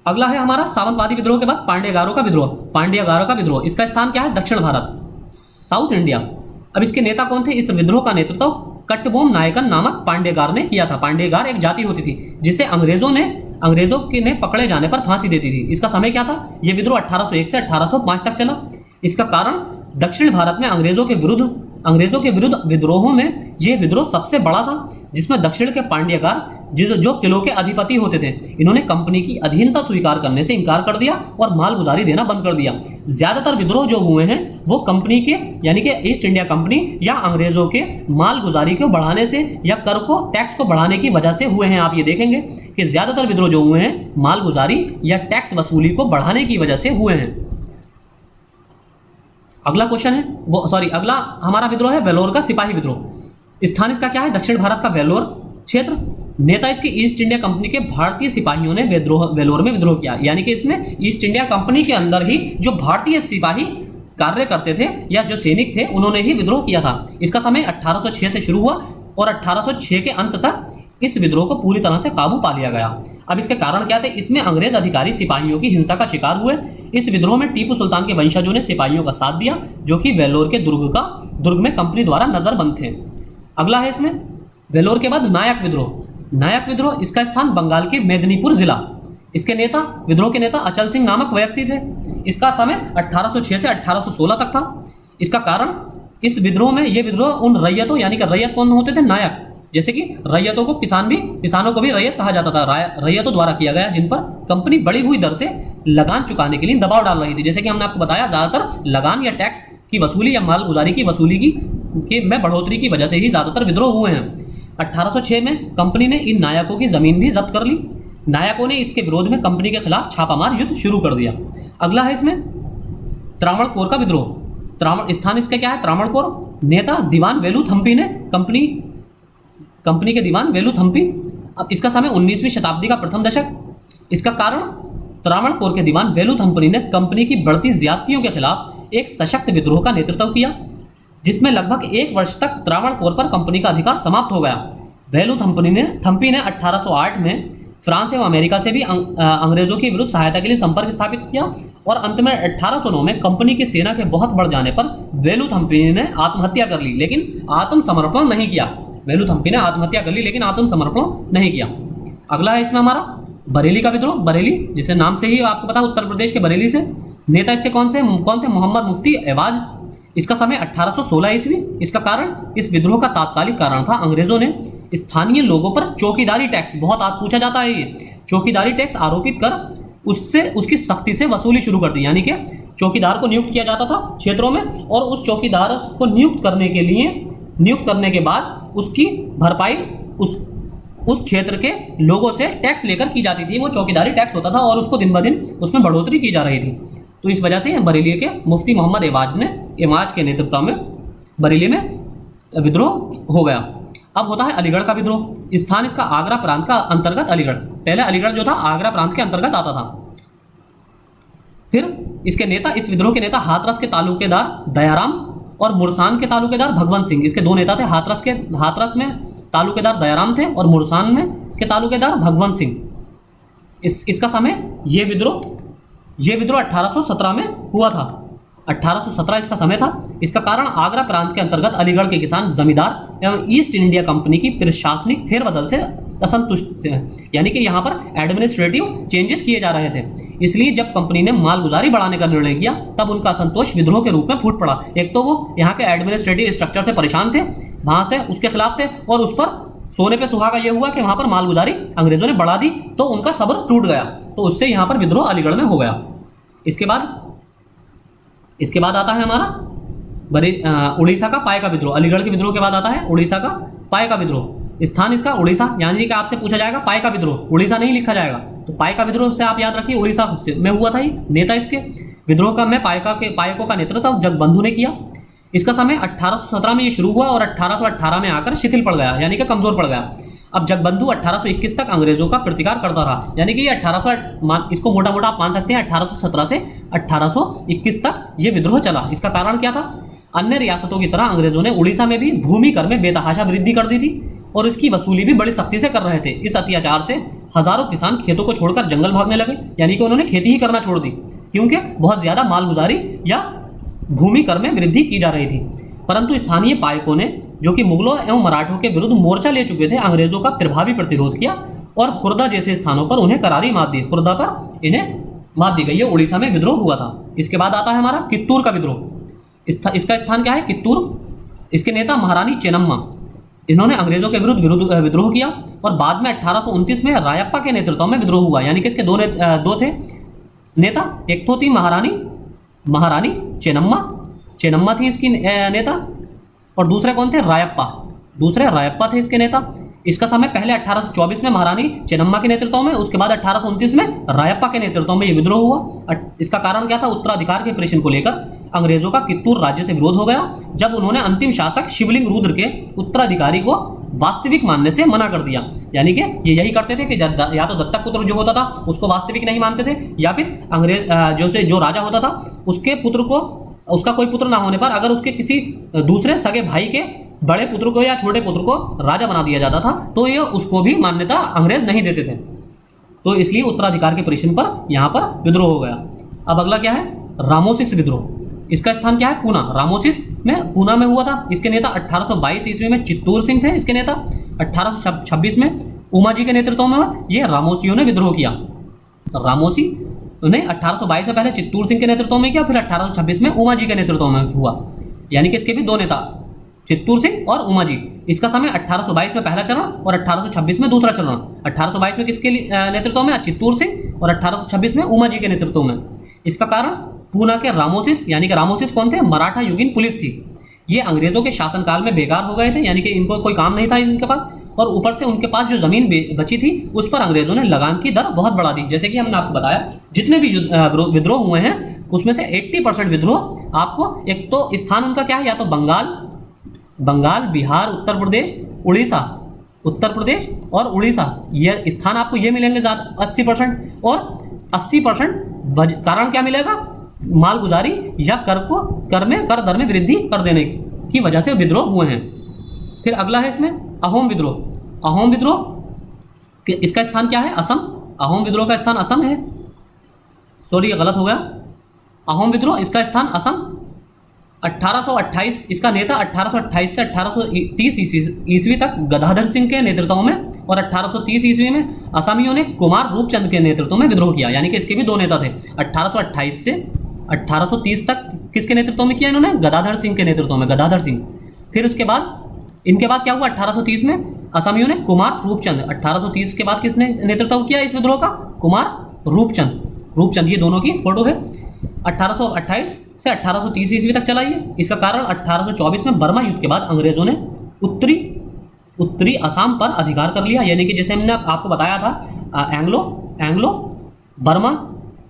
अगला है हमारा सावंतवादी विद्रोह के बाद पांड्यगारों का विद्रोह। इसका स्थान क्या है? दक्षिण भारत, साउथ इंडिया। अब इसके नेता कौन थे? इस विद्रोह का नेतृत्व कट्टबोम नायकन नामक पांड्यगार ने किया था। पांड्यगार एक जाति होती थी जिसे अंग्रेजों के पकड़े जाने पर फांसी देती थी। इसका समय क्या था? यह विद्रोह 1801 से 1805 तक चला। इसका कारण दक्षिण भारत में अंग्रेजों के विरुद्ध विद्रोहों में यह विद्रोह सबसे बड़ा था, जिसमें दक्षिण के पांड्यगार जो किलों के अधिपति होते थे, इन्होंने कंपनी की अधीनता स्वीकार करने से इनकार कर दिया और मालगुजारी देना बंद कर दिया। ज्यादातर विद्रोह जो हुए हैं वो कंपनी के यानी कि ईस्ट इंडिया कंपनी या अंग्रेजों के मालगुजारी को बढ़ाने से या कर को टैक्स को बढ़ाने की वजह से हुए हैं। आप ये देखेंगे कि ज्यादातर विद्रोह जो हुए हैं मालगुजारी या टैक्स वसूली को बढ़ाने की वजह से हुए हैं। अगला क्वेश्चन है अगला हमारा विद्रोह है वेलोर का सिपाही विद्रोह। स्थान इसका क्या है? दक्षिण भारत का वेलोर क्षेत्र। नेता इसकी ईस्ट इंडिया कंपनी के भारतीय सिपाहियों ने वेलोर में विद्रोह किया, यानी कि इसमें ईस्ट इंडिया कंपनी के अंदर ही जो भारतीय सिपाही कार्य करते थे या जो सैनिक थे उन्होंने ही विद्रोह किया था। इसका समय 1806 से शुरू हुआ और 1806 के अंत तक इस विद्रोह को पूरी तरह से काबू पा लिया गया। अब इसके कारण क्या थे? इसमें अंग्रेज अधिकारी सिपाहियों की हिंसा का शिकार हुए। इस विद्रोह में टीपू सुल्तान के वंशजों ने सिपाहियों का साथ दिया जो कि वेलोर के दुर्ग में कंपनी द्वारा नजरबंद थे। अगला है इसमें वेलोर के बाद नायक विद्रोह। नायक विद्रोह इसका स्थान बंगाल के मेदिनीपुर जिला। इसके नेता विद्रोह के नेता अचल सिंह नामक व्यक्ति थे। इसका समय 1806 से 1816 तक था। इसका कारण इस विद्रोह में ये विद्रोह उन रैयतों यानी कि रैयत कौन होते थे? नायक। जैसे कि रैयतों को किसानों को भी रैयत कहा जाता था, रैयतों द्वारा किया गया जिन पर कंपनी बढ़ी हुई दर से लगान चुकाने के लिए दबाव डाल रही थी। जैसे कि हमने आपको बताया ज्यादातर लगान या टैक्स की वसूली या मालगुजारी की वसूली की में बढ़ोतरी की वजह से ही ज्यादातर विद्रोह हुए हैं। 1806 में कंपनी ने इन नायकों की जमीन भी जब्त कर ली। नायकों ने इसके विरोध में कंपनी के खिलाफ छापामार युद्ध शुरू कर दिया। अगला है इसमें त्रावणकोर का विद्रोह। स्थान इसका क्या है? त्रावणकोर। नेता दीवान वेलू थम्पी ने कंपनी के दीवान वेलू थम्पी। अब इसका समय 19वीं शताब्दी का प्रथम दशक। इसका कारण त्रावणकोर के दीवान वेलू थम्पनी ने कंपनी की बढ़ती ज्यादतियों के खिलाफ एक सशक्त विद्रोह का नेतृत्व किया जिसमें लगभग 1 वर्ष तक त्रावणकोर पर कंपनी का अधिकार समाप्त हो गया। वेलू थम्पी ने 1808 में फ्रांस एवं अमेरिका से भी अंग्रेजों के विरुद्ध सहायता के लिए संपर्क स्थापित किया और अंत में 1809 में कंपनी की सेना के बहुत बढ़ जाने पर वेलू थम्पी ने आत्महत्या कर ली लेकिन आत्मसमर्पण नहीं किया। वेलू थम्पी ने आत्महत्या कर ली लेकिन आत्मसमर्पण नहीं किया। अगला है इसमें हमारा बरेली का विद्रोह। बरेली जिसे नाम से ही आपको पता उत्तर प्रदेश के बरेली से। नेता इसके कौन थे? मोहम्मद मुफ्ती एवाज। इसका समय 1816 ईस्वी। इसका कारण इस विद्रोह का तात्कालिक कारण था अंग्रेजों ने स्थानीय लोगों पर चौकीदारी टैक्स, बहुत आज पूछा जाता है ये, चौकीदारी टैक्स आरोपित कर उसकी सख्ती से वसूली शुरू कर दी। यानी कि चौकीदार को नियुक्त किया जाता था क्षेत्रों में और उस चौकीदार को नियुक्त करने के बाद उसकी भरपाई उस क्षेत्र के लोगों से टैक्स लेकर की जाती थी। वो चौकीदारी टैक्स होता था और उसको दिन ब दिन उसमें बढ़ोतरी की जा रही थी। तो इस वजह से बरेली के मुफ्ती मोहम्मद एवाज के नेतृत्व में बरेली में विद्रोह हो गया। अब होता है अलीगढ़ का विद्रोह। स्थान इसका आगरा प्रांत का अंतर्गत अलीगढ़। पहले अलीगढ़ जो था आगरा प्रांत के अंतर्गत आता था। फिर इसके नेता इस विद्रोह के नेता हाथरस के तालुकेदार दयाराम और मुरसान के तालुकेदार भगवंत सिंह, इसके दो नेता थे। हाथरस में तालुकेदार दयाराम थे और मुरसान में के तालुकेदार भगवंत सिंह। इसका समय ये विद्रोह 1817 में हुआ था। 1817 इसका समय था। इसका कारण आगरा प्रांत के अंतर्गत अलीगढ़ के किसान जमींदार एवं ईस्ट इंडिया कंपनी की प्रशासनिक फेरबदल से असंतुष्ट थे। यानी कि यहाँ पर एडमिनिस्ट्रेटिव चेंजेस किए जा रहे थे। इसलिए जब कंपनी ने मालगुजारी बढ़ाने का निर्णय किया तब उनका असंतोष विद्रोह के रूप में फूट पड़ा। एक तो वो यहाँ के एडमिनिस्ट्रेटिव स्ट्रक्चर से परेशान थे, वहां से उसके खिलाफ थे, और उस पर सोने पे सुहागा ये हुआ कि वहां पर मालगुजारी अंग्रेजों ने बढ़ा दी तो उनका सब्र टूट गया। तो उससे यहाँ पर विद्रोह अलीगढ़ में हो गया। इसके बाद आता है हमारा उड़ीसा का पाय का विद्रोह। अलीगढ़ के विद्रोह के बाद आता है उड़ीसा का पाय का विद्रोह। स्थान इसका उड़ीसा, यानी कि आपसे पूछा जाएगा पाय का विद्रोह, उड़ीसा नहीं लिखा जाएगा। तो पाय का विद्रोह से आप याद रखिए उड़ीसा में हुआ था। नेता इसके विद्रोह का में पायकों का नेतृत्व जगबंधु ने किया। इसका समय 1817 में ये शुरू हुआ और 1818 में आकर शिथिल पड़ गया, यानी कि कमजोर पड़ गया। अब जगबंधु 1821 तक अंग्रेजों का प्रतिकार करता रहा, यानी कि ये 1800 इसको मोटा मोटा आप मान सकते हैं 1817 से 1821 तक ये विद्रोह चला। इसका कारण क्या था? अन्य रियासतों की तरह अंग्रेजों ने उड़ीसा में भी भूमि कर में बेतहाशा वृद्धि कर दी थी और इसकी वसूली भी बड़ी सख्ती से कर रहे थे। इस अत्याचार से हजारों किसान खेतों को छोड़कर जंगल भागने लगे, यानी कि उन्होंने खेती ही करना छोड़ दी क्योंकि बहुत ज्यादा मालगुजारी या भूमि कर में वृद्धि की जा रही थी। परंतु स्थानीय पायकों ने, जो कि मुगलों एवं मराठों के विरुद्ध मोर्चा ले चुके थे, अंग्रेजों का प्रभावी प्रतिरोध किया और खुर्दा जैसे स्थानों पर उन्हें करारी मात दी। खुर्दा पर इन्हें मात दी गई। ये उड़ीसा में विद्रोह हुआ था। इसके बाद आता है हमारा कित्तूर का विद्रोह। इसका स्थान क्या है? कित्तूर। इसके नेता महारानी चेन्नम्मा। इन्होंने अंग्रेजों के विरुद्ध विद्रोह किया और बाद में 1829 में रायप्पा के नेतृत्व में विद्रोह हुआ। यानी कि इसके दो थे नेता, एक तो थी महारानी चेन्नम्मा थी इसकी नेता, और दूसरे कौन थे? दूसरे रायप्पा थे इसके नेता। इसका समय पहले 1824 में महारानी चेन्नम्मा के नेतृत्व में, उसके बाद 1829 में रायप्पा के नेतृत्व में ये विद्रोह हुआ। इसका कारण क्या था? उत्तराधिकार के प्रश्न को लेकर अंग्रेजों का कित्तूर राज्य से विरोध हो गया, जब उन्होंने अंतिम शासक शिवलिंग रुद्र के उत्तराधिकारी को वास्तविक मानने से मना कर दिया। यानी कि ये यही करते थे कि या तो दत्तक पुत्र जो होता था उसको वास्तविक नहीं मानते थे, या फिर अंग्रेज जो राजा होता था उसके पुत्र को, उसका कोई पुत्र ना होने पर अगर उसके किसी दूसरे सगे भाई के बड़े पुत्र को या छोटे पुत्र को राजा बना दिया जाता था तो ये उसको भी मान्यता अंग्रेज नहीं देते थे। तो इसलिए उत्तराधिकार के प्रश्न पर यहाँ पर विद्रोह हो गया। अब अगला क्या है? रामोसिस विद्रोह। इसका स्थान क्या है? पूना में हुआ था। इसके नेता 1822 ईस्वी में चित्तूर सिंह थे इसके नेता। 1826 में उमा जी के नेतृत्व में ये रामोसियों ने विद्रोह किया। रामोसी ने 1822 में पहले चित्तूर सिंह के नेतृत्व में किया, फिर 1826 में उमा जी के नेतृत्व में हुआ। यानी कि इसके भी दो नेता, चित्तूर सिंह और उमा जी। इसका समय 1822 में पहला चरण और 1826 में दूसरा चरण। 1822 में किसके नेतृत्व में? चित्तूर सिंह, और 1826 में उमा जी के नेतृत्व में। इसका कारण पूना के रामोसिस, यानी कि रामोसिस कौन थे? मराठा युगीन पुलिस थी। ये अंग्रेजों के शासनकाल में बेकार हो गए थे, यानी कि इनको कोई काम नहीं था इनके पास, और ऊपर से उनके पास जो जमीन बची थी उस पर अंग्रेजों ने लगान की दर बहुत बढ़ा दी। जैसे कि हमने आपको बताया जितने भी विद्रोह हुए हैं उसमें से 80% विद्रोह आपको, एक तो स्थान उनका क्या है? या तो बंगाल, बिहार, उत्तर प्रदेश और उड़ीसा, ये स्थान आपको ये मिलेंगे ज़्यादा 80%, और 80% कारण क्या मिलेगा? मालगुजारी या कर दर में वृद्धि कर देने की वजह से विद्रोह हुए हैं। फिर अगला है इसमें अहोम विद्रोह कि इसका स्थान क्या है? असम। अहोम विद्रोह का स्थान असम है। सॉरी, गलत हो गया। अहोम विद्रोह इसका स्थान असम। 1828 इसका नेता 1828 से 1830 ईस्वी तक गदाधर सिंह के नेतृत्व में, और 1830 ईस्वी में असमियों ने कुमार रूपचंद के नेतृत्व में विद्रोह किया। यानी कि इसके भी दो नेता थे। 1828 से 1830 तक किसके नेतृत्व में किया इन्होंने? गदाधर सिंह के नेतृत्व में, गदाधर सिंह। फिर उसके बाद इनके बाद क्या हुआ? 1830 में असमियों ने कुमार रूपचंद। 1830 के बाद किसने नेतृत्व किया इस विद्रोह का? कुमार रूपचंद। ये दोनों की फोटो है। 1828 से 1830 ईस्वी तक चला ये। इसका कारण 1824 में बर्मा युद्ध के बाद अंग्रेजों ने उत्तरी असम पर अधिकार कर लिया। यानी कि जैसे हमने आपको बताया था एंग्लो बर्मा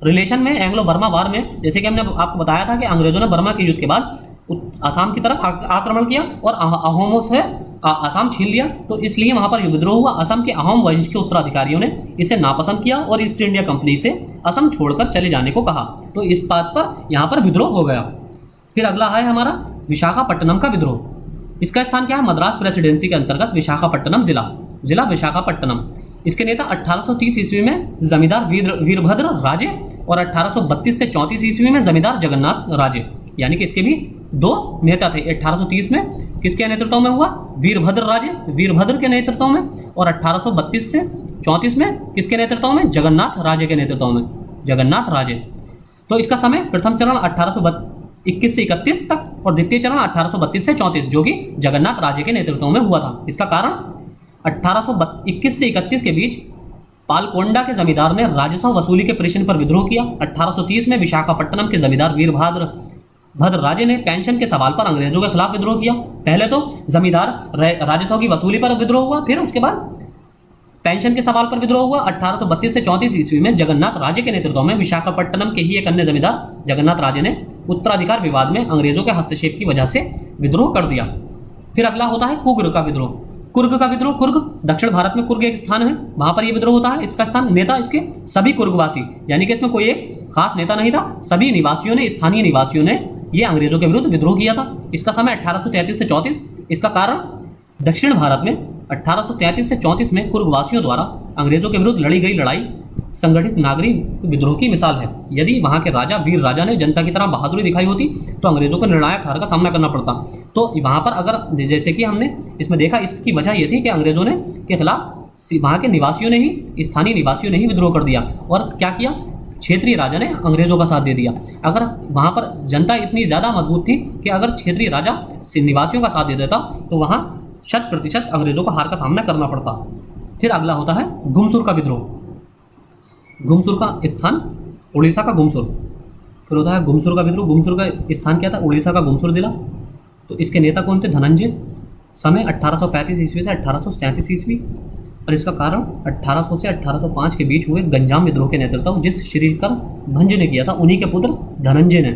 रिलेशन में, एंग्लो बर्मा वार में, जैसे कि हमने आपको बताया था कि अंग्रेजों ने बर्मा के युद्ध के बाद असम की तरफ आक्रमण किया और अहोमों से असम छीन लिया। तो इसलिए वहाँ पर विद्रोह हुआ। असम के अहोम वंश के उत्तराधिकारियों ने इसे नापसंद किया और ईस्ट इंडिया कंपनी से असम छोड़कर चले जाने को कहा। तो इस बात पर यहाँ पर विद्रोह हो गया। फिर अगला है हमारा विशाखापट्टनम का विद्रोह। इसका स्थान क्या है? मद्रास प्रेसिडेंसी के अंतर्गत विशाखापट्टनम जिला विशाखापट्टनम। इसके नेता 1830 ईस्वी में जमींदार वीरभद्र राजे और 1832 से 34 ईस्वी में जमींदार जगन्नाथ राजे। यानी कि इसके भी दो नेता थे। 1830 में किसके नेतृत्व में हुआ? वीरभद्र के नेतृत्व में, और 1832 से 34 में किसके नेतृत्व में? जगन्नाथ राजे के नेतृत्व में, जगन्नाथ राजे। तो इसका समय प्रथम चरण 1821 से 31 तक और द्वितीय चरण 1832 से 34 जो कि जगन्नाथ राजे के नेतृत्व में हुआ था। इसका कारण 1821 से 31 के बीच पालकोंडा के जमींदार ने राजस्व वसूली के प्रश्न पर विद्रोह किया। 1830 में विशाखापट्टनम के जमींदार वीरभद्र राजे ने पेंशन के सवाल पर अंग्रेजों के खिलाफ विद्रोह किया। पहले तो जमींदार राजस्व की वसूली पर विद्रोह हुआ, फिर उसके बाद पेंशन के सवाल पर विद्रोह हुआ। 1832 से 34 ईस्वी में जगन्नाथ राजे के नेतृत्व में विशाखापट्टनम के ही एक अन्य जमींदार जगन्नाथ राजे ने उत्तराधिकार विवाद में अंग्रेजों के हस्तक्षेप की वजह से विद्रोह कर दिया। फिर अगला होता है कुर्ग का विद्रोह। कुर्ग दक्षिण भारत में कुर्ग एक स्थान है, वहां पर यह विद्रोह होता है। इसका स्थान नेता इसके सभी कुर्गवासी, यानी कि इसमें कोई एक खास नेता नहीं था, सभी निवासियों ने, स्थानीय निवासियों ने ये अंग्रेजों के विरुद्ध विद्रोह किया था। इसका समय 1833 से 34। इसका कारण दक्षिण भारत में 1833 से 34 में कुर्गवासियों द्वारा अंग्रेजों के विरुद्ध लड़ी गई लड़ाई संगठित नागरिक विद्रोह की मिसाल है। यदि वहाँ के राजा वीर राजा ने जनता की तरह बहादुरी दिखाई होती तो अंग्रेजों को निर्णायक हार का सामना करना पड़ता। तो वहाँ पर अगर जैसे कि हमने इसमें देखा, इसकी वजह ये थी कि अंग्रेजों ने के खिलाफ वहाँ के निवासियों ने ही, स्थानीय निवासियों ने ही विद्रोह कर दिया। और क्या किया? क्षेत्रीय राजा ने अंग्रेजों का साथ दे दिया। अगर वहाँ पर जनता इतनी ज़्यादा मजबूत थी कि अगर क्षेत्रीय राजा निवासियों का साथ दे देता तो वहाँ शत% अंग्रेजों को हार का सामना करना पड़ता। फिर अगला होता है गुमसुर का विद्रोह। गुमसुर का स्थान उड़ीसा का गुमसुर। फिर होता है गुमसुर का विद्रोह। गुमसुर का स्थान क्या था? उड़ीसा का गुमसुर जिला। तो इसके नेता कौन थे? धनंजय। समय 1835 ईस्वी से 1837 ईस्वी। और इसका कारण 1800 से 1805 के बीच हुए गंजाम विद्रोह के नेतृत्व जिस श्रीकर भंज ने किया था, उन्हीं के पुत्र धनंजय ने।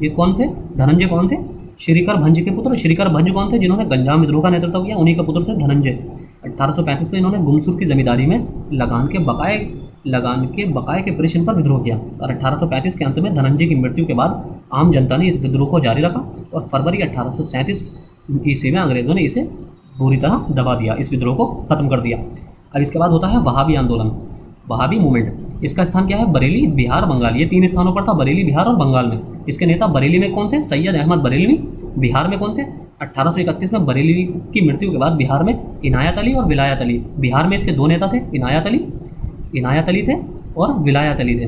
ये कौन थे? धनंजय कौन थे? श्रीकर भंज के पुत्र। श्रीकर भंज कौन थे? जिन्होंने गंजाम विद्रोह का नेतृत्व किया, उन्हीं के पुत्र थे धनंजय। 1835 में इन्होंने गुमसुर की जमींदारी में लगान के बकाए के परिश्रम पर विद्रोह किया। और 1835 के अंत में धनंजय की मृत्यु के बाद आम जनता ने इस विद्रोह को जारी रखा और फरवरी 1837 ईस्वी में अंग्रेजों ने इसे पूरी तरह दबा दिया, इस विद्रोह को खत्म कर दिया। अब इसके बाद होता है वहाबी आंदोलन, वहाबी मूवमेंट। इसका स्थान क्या है? बरेली, बिहार, बंगाल। ये 3 स्थानों पर था, बरेली, बिहार और बंगाल में। इसके नेता बरेली में कौन थे? सैयद अहमद बरेलवी। बिहार में कौन थे? 1831 में बरेलवी की मृत्यु के बाद बिहार में इनायत अली और विलायत अली। बिहार में इसके 2 नेता थे, इनायत अली थे और विलायत अली थे,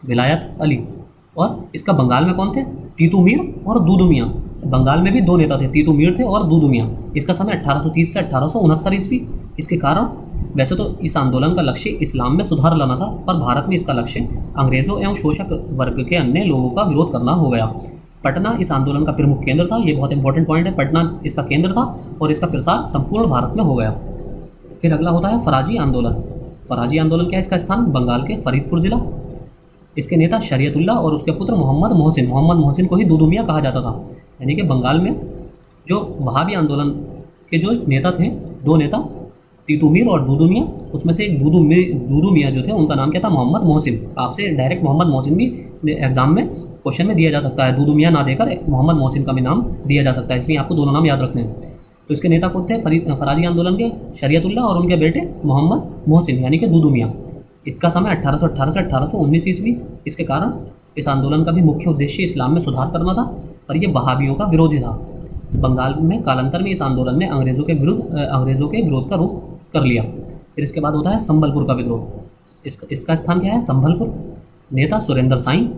विलायत अली। और इसका बंगाल में कौन थे? तीतू मीर और दूदू मियाँ। बंगाल में भी 2 नेता थे, तीतू मीर थे और दूदू मियाँ। इसका समय 1830 से 1869 ईस्वी। इसके कारण वैसे तो इस आंदोलन का लक्ष्य इस्लाम में सुधार लाना था, पर भारत में इसका लक्ष्य अंग्रेजों एवं शोषक वर्ग के अन्य लोगों का विरोध करना हो गया। पटना इस आंदोलन का प्रमुख केंद्र था। ये बहुत इंपॉर्टेंट पॉइंट है, पटना इसका केंद्र था और इसका प्रसार संपूर्ण भारत में हो गया। फिर अगला होता है फराजी आंदोलन। फराजी आंदोलन क्या है? इसका स्थान बंगाल के फरीदपुर जिला। इसके नेता शरीयतुल्लाह और उसके पुत्र मोहम्मद मोहसिन। मोहम्मद मोहसिन को ही दूदू मियाँ कहा जाता था। यानी कि बंगाल में जो वहाबी आंदोलन के जो नेता थे, 2 नेता तीतू मीर और दूदू मियाँ, उसमें से एक दूदू मियाँ जो थे उनका नाम क्या था? मोहम्मद मोहसिन। आपसे डायरेक्ट मोहम्मद मोहसिन भी एग्जाम में क्वेश्चन में दिया जा सकता है, दूदू मियाँ ना देकर मोहम्मद मोहसिन का भी नाम दिया जा सकता है, इसलिए आपको दोनों नाम याद रखने हैं। तो इसके नेता कौन थे? फराजी आंदोलन के शरीयतुल्लाह और उनके बेटे मोहम्मद मोहसिन यानी कि दूदू मियाँ। इसका समय 1818 से 1819 ईस्वी। इसके कारण इस आंदोलन का भी मुख्य उद्देश्य इस्लाम में सुधार करना था, पर यह वहाबियों का विरोधी था। बंगाल में कालांतर में इस आंदोलन ने अंग्रेजों के विरोध का रूप कर लिया। फिर इसके बाद होता है संबलपुर का विद्रोह। इसका स्थान क्या है? संबलपुर। नेता सुरेंद्र साई।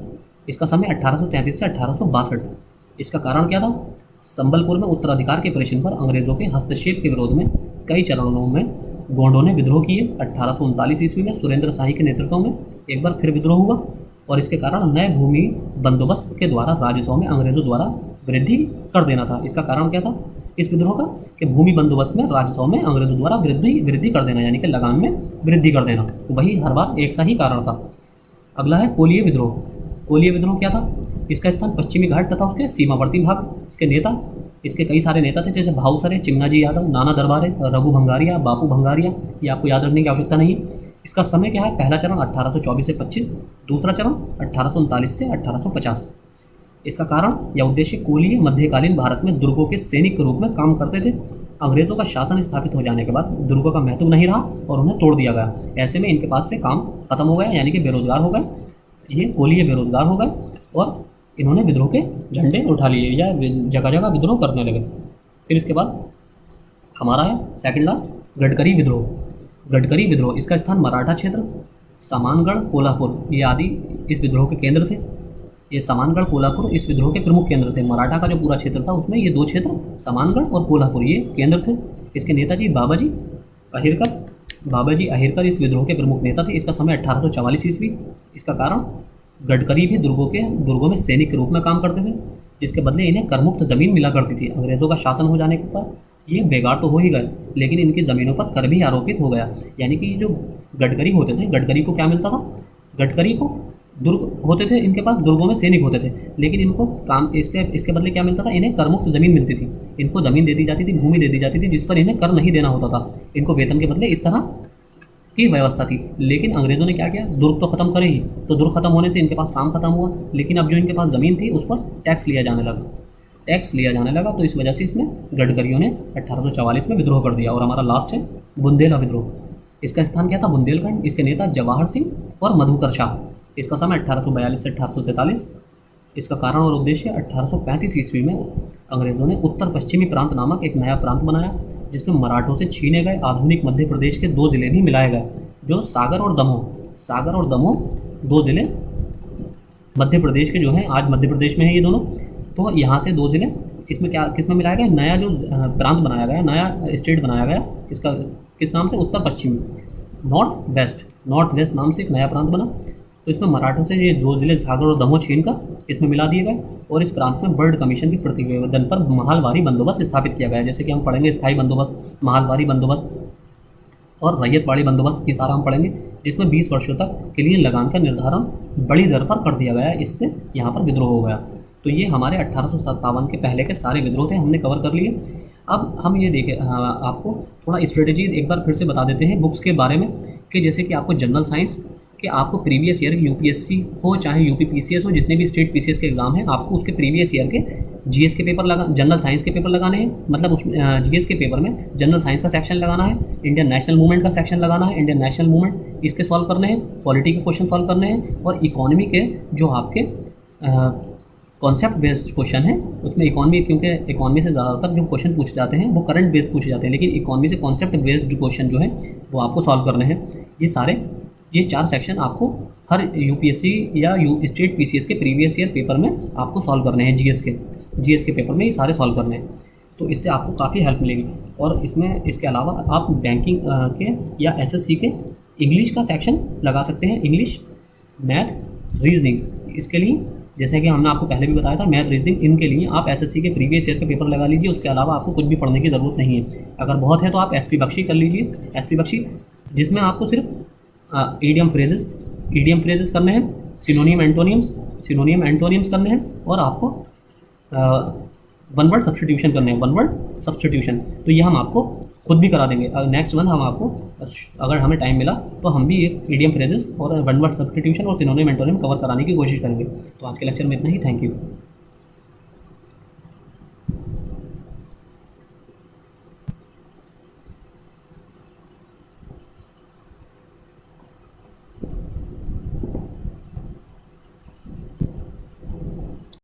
इसका समय 1833 से 1862। इसका कारण क्या था? संबलपुर में उत्तराधिकार के परिश्रम पर अंग्रेजों के हस्तक्षेप के विरोध में कई चरणों में गोंडों ने विद्रोह किए। 1839 ईस्वी में सुरेंद्र शाही के नेतृत्व में एक बार फिर विद्रोह हुआ और इसके कारण नए भूमि बंदोबस्त के द्वारा राजस्व में अंग्रेजों द्वारा वृद्धि कर देना था। इसका कारण क्या था इस विद्रोह का? कि भूमि बंदोबस्त में राजस्व में अंग्रेजों द्वारा वृद्धि कर देना, यानी कि लगान में वृद्धि कर देना। वही हर बार एक सा ही कारण था। अगला है कोलिय विद्रोह। कोलिय विद्रोह क्या था? इसका स्थान पश्चिमी घाट तथा उसके सीमावर्ती भाग। इसके कई सारे नेता थे, जैसे भावसरे, चिमनाजी यादव, नाना दरबारे, रघु भंगारिया, बापू भंगारिया। ये आपको याद रखने की आवश्यकता नहीं है। इसका समय क्या है? पहला चरण 1824 से 25, दूसरा चरण 1839 से 1850। इसका कारण या उद्देश्य कोलिय मध्यकालीन भारत में दुर्गों के सैनिक के रूप में काम करते थे। अंग्रेजों का शासन स्थापित हो जाने के बाद दुर्गों का महत्व नहीं रहा और उन्हें तोड़ दिया गया। ऐसे में इनके पास से काम खत्म हो गया, यानी कि बेरोजगार हो गए। ये कोलिय बेरोजगार हो गए और इन्होंने विद्रोह के झंडे उठा लिए या जगह जगह विद्रोह करने लगे। फिर इसके बाद हमारा है सेकंड लास्ट गडकरी विद्रोह। गडकरी विद्रोह इसका स्थान मराठा क्षेत्र, समानगढ़, कोल्हापुर ये आदि इस विद्रोह के केंद्र थे। ये समानगढ़, कोल्हापुर इस विद्रोह के प्रमुख केंद्र थे। मराठा का जो पूरा क्षेत्र था उसमें ये 2 क्षेत्र समानगढ़ और कोल्हापुर ये केंद्र थे। इसके नेताजी बाबाजी अहिरकर इस विद्रोह के प्रमुख नेता थे। इसका समय 1844 ईस्वी। इसका कारण गडकरी भी दुर्गों में सैनिक के रूप में काम करते थे, जिसके बदले इन्हें करमुक्त ज़मीन मिला करती थी। अंग्रेज़ों का शासन हो जाने के बाद ये बेगार तो हो ही गए, लेकिन इनकी ज़मीनों पर कर भी आरोपित हो गया। यानी कि जो गडकरी होते थे, गडकरी को क्या मिलता था? गडकरी को दुर्ग होते थे, इनके पास दुर्गों में सैनिक होते थे, लेकिन इनको काम इसके बदले क्या मिलता था? इन्हें करमुक्त ज़मीन मिलती थी। इनको ज़मीन दे दी जाती थी, भूमि दे दी जाती थी, जिस पर इन्हें कर नहीं देना होता था। इनको वेतन के बदले इस तरह की व्यवस्था थी। लेकिन अंग्रेजों ने क्या किया? दुर्ग तो खत्म करे ही, तो दुर्ग खत्म होने से इनके पास काम खत्म हुआ, लेकिन अब जो इनके पास ज़मीन थी उस पर टैक्स लिया जाने लगा। तो इस वजह से इसमें गडकरियों ने 1844 में विद्रोह कर दिया। और हमारा लास्ट है बुंदेला विद्रोह। इसका स्थान क्या था? बुंदेलखंड। इसके नेता जवाहर सिंह और मधुकर शाह। इसका समय 1842 से 1843। इसका कारण और उद्देश्य 1835 ईस्वी में अंग्रेज़ों ने उत्तर पश्चिमी प्रांत नामक एक नया प्रांत बनाया, जिसमें मराठों से छीने गए आधुनिक मध्य प्रदेश के 2 जिले भी मिलाए गए, जो सागर और दमोह 2 जिले मध्य प्रदेश के जो हैं, आज मध्य प्रदेश में है ये दोनों। तो यहाँ से 2 जिले इसमें क्या किस में मिलाया गया, नया जो प्रांत बनाया गया, नया स्टेट बनाया गया, इसका किस नाम से, उत्तर पश्चिम, नॉर्थ वेस्ट, नॉर्थ वेस्ट नाम से एक नया प्रांत बना। तो इसमें मराठों से ये दो जिले सागर और दमोह छीन कर इसमें मिला दिए गए, और इस प्रांत में बर्ड कमीशन के प्रतिवेदन पर महलवारी बंदोबस्त स्थापित किया गया। जैसे कि हम पढ़ेंगे स्थायी बंदोबस्त, महलवारी बंदोबस्त और रैयतवाड़ी बंदोबस्त की सारा हम पढ़ेंगे, जिसमें 20 वर्षों तक के लिए लगान का निर्धारण बड़ी दर पर कर दिया गया। इससे यहाँ पर विद्रोह हो गया। तो ये हमारे 1857 के पहले के सारे विद्रोह थे, हमने कवर कर लिए। अब हम ये देखें, आपको थोड़ा स्ट्रेटेजी एक बार फिर से बता देते हैं बुक्स के बारे में, कि जैसे कि आपको जनरल साइंस कि आपको प्रीवियस ईयर यूपीएससी हो चाहे यूपीपीसीएस हो, जितने भी स्टेट पीसीएस के एग्जाम हैं, आपको उसके प्रीवियस ईयर के जीएस के पेपर जनरल साइंस के पेपर लगाने हैं। मतलब उस जीएस के पेपर में जनरल साइंस का सेक्शन लगाना है, इंडियन नेशनल मूवमेंट का सेक्शन लगाना है, इंडियन नेशनल मूवमेंट इसके सॉल्व करने हैं, पॉलिटी के क्वेश्चन सॉल्व करने हैं, और इकोनॉमी के जो आपके कॉन्सेप्ट बेस्ड क्वेश्चन है उसमें इकोनॉमी, क्योंकि इकोनॉमी से ज़्यादातर जो क्वेश्चन पूछे जाते हैं वो करंट बेस्ड पूछे जाते हैं, लेकिन इकोनॉमी से कॉन्सेप्ट बेस्ड क्वेश्चन जो है वो आपको सॉल्व करने हैं। ये 4 सेक्शन आपको हर यूपीएससी या स्टेट पीसीएस के प्रीवियस ईयर पेपर में आपको सॉल्व करने हैं। जीएस के पेपर में ये सारे सॉल्व करने हैं, तो इससे आपको काफ़ी हेल्प मिलेगी। और इसमें इसके अलावा आप बैंकिंग के या एसएससी के इंग्लिश का सेक्शन लगा सकते हैं, इंग्लिश, मैथ, रीजनिंग। इसके लिए जैसे कि हमने आपको पहले भी बताया था, मैथ, रीजनिंग, इनके लिए आप एसएससी के प्रीवियस ईयर के पेपर लगा लीजिए। उसके अलावा आपको कुछ भी पढ़ने की ज़रूरत नहीं है। अगर बहुत है तो आप एसपी बख्शी कर लीजिए, एसपी बख्शी, जिसमें आपको सिर्फ ईडियम फ्रेजेस करने हैं, सिनोनियम एंटोनियम्स करने हैं, और आपको वन वर्ड सब्स्टिट्यूशन करने हैं, वन वर्ड सब्स्टिट्यूशन। तो ये हम आपको खुद भी करा देंगे। नेक्स्ट मंथ हम आपको, अगर हमें टाइम मिला तो हम भी एक ईडियम फ्रेजेस और वन वर्ड सब्स्टिट्यूशन और सिनोनियम एंटोनियम कवर कराने की कोशिश करेंगे। तो आज के लेक्चर में इतना ही। Thank you.